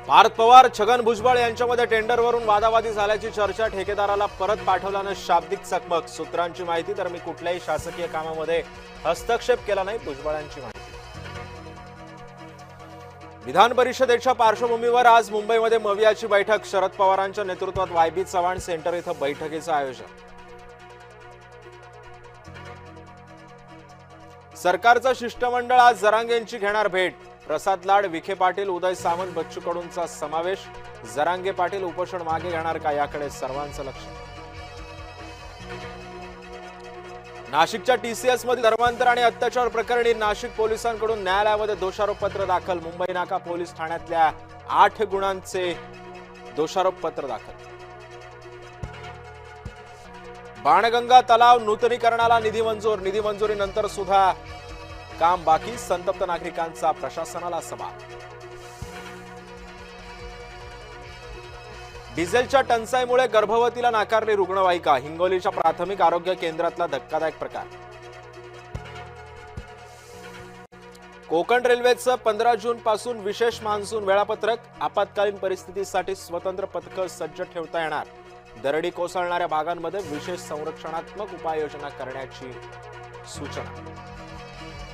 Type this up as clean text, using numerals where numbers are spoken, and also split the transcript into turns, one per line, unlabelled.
भारत पवार छगन भुजबळ यांच्यामध्ये टेंडरवरून वादावादी झाल्याची चर्चा. ठेकेदाराला परत पाठवल्यानं शाब्दिक चकमक. सूत्रांची माहिती तर मी कुठल्याही शासकीय कामामध्ये हस्तक्षेप केला नाही, भुजबळांची माहिती. विधान परिषदेच्या पार्श्वभूमीवर आज मुंबईमध्ये मवियाची बैठक. शरद पवारांच्या नेतृत्वात वाय.बी. चव्हाण सेंटर इथं बैठकीचं आयोजन. सरकारचं शिष्टमंडळ आज जरांगेंची घेणार भेट. प्रसाद लाड, विखे पाटील, उदय सामंत, बच्चू कडूंचा समावेश. जरांगे पाटील उपोषण मागे घेणार का, याकडे सर्वांचं लक्ष. नाशिकच्या टीसीएस मध्ये धर्मांतर आणि अत्याचार प्रकरणी नाशिक पोलिसांकडून न्यायालयामध्ये दोषारोपपत्र दाखल. मुंबई नाका पोलीस ठाण्यातल्या 8 गुन्ह्यांचे दोषारोपपत्र दाखल. बाणगंगा तलाव नूतनीकरणाला निधी मंजूर. निधी मंजुरीनंतर सुद्धा काम बाकी. संतप्त नागरिकांचा प्रशासनाला सवाल. डिझेलच्या टंचाईमुळे गर्भवतीला नाकारली रुग्णवाहिका. हिंगोलीच्या प्राथमिक आरोग्य केंद्रातला धक्कादायक प्रकार. कोकण रेल्वेचं 15 जून पासून विशेष मान्सून वेळापत्रक. आपत्कालीन परिस्थितीसाठी स्वतंत्र पथकं सज्ज ठेवता येणार. दरडी कोसळणाऱ्या भागांमध्ये विशेष संरक्षणात्मक उपाययोजना करण्याची सूचना.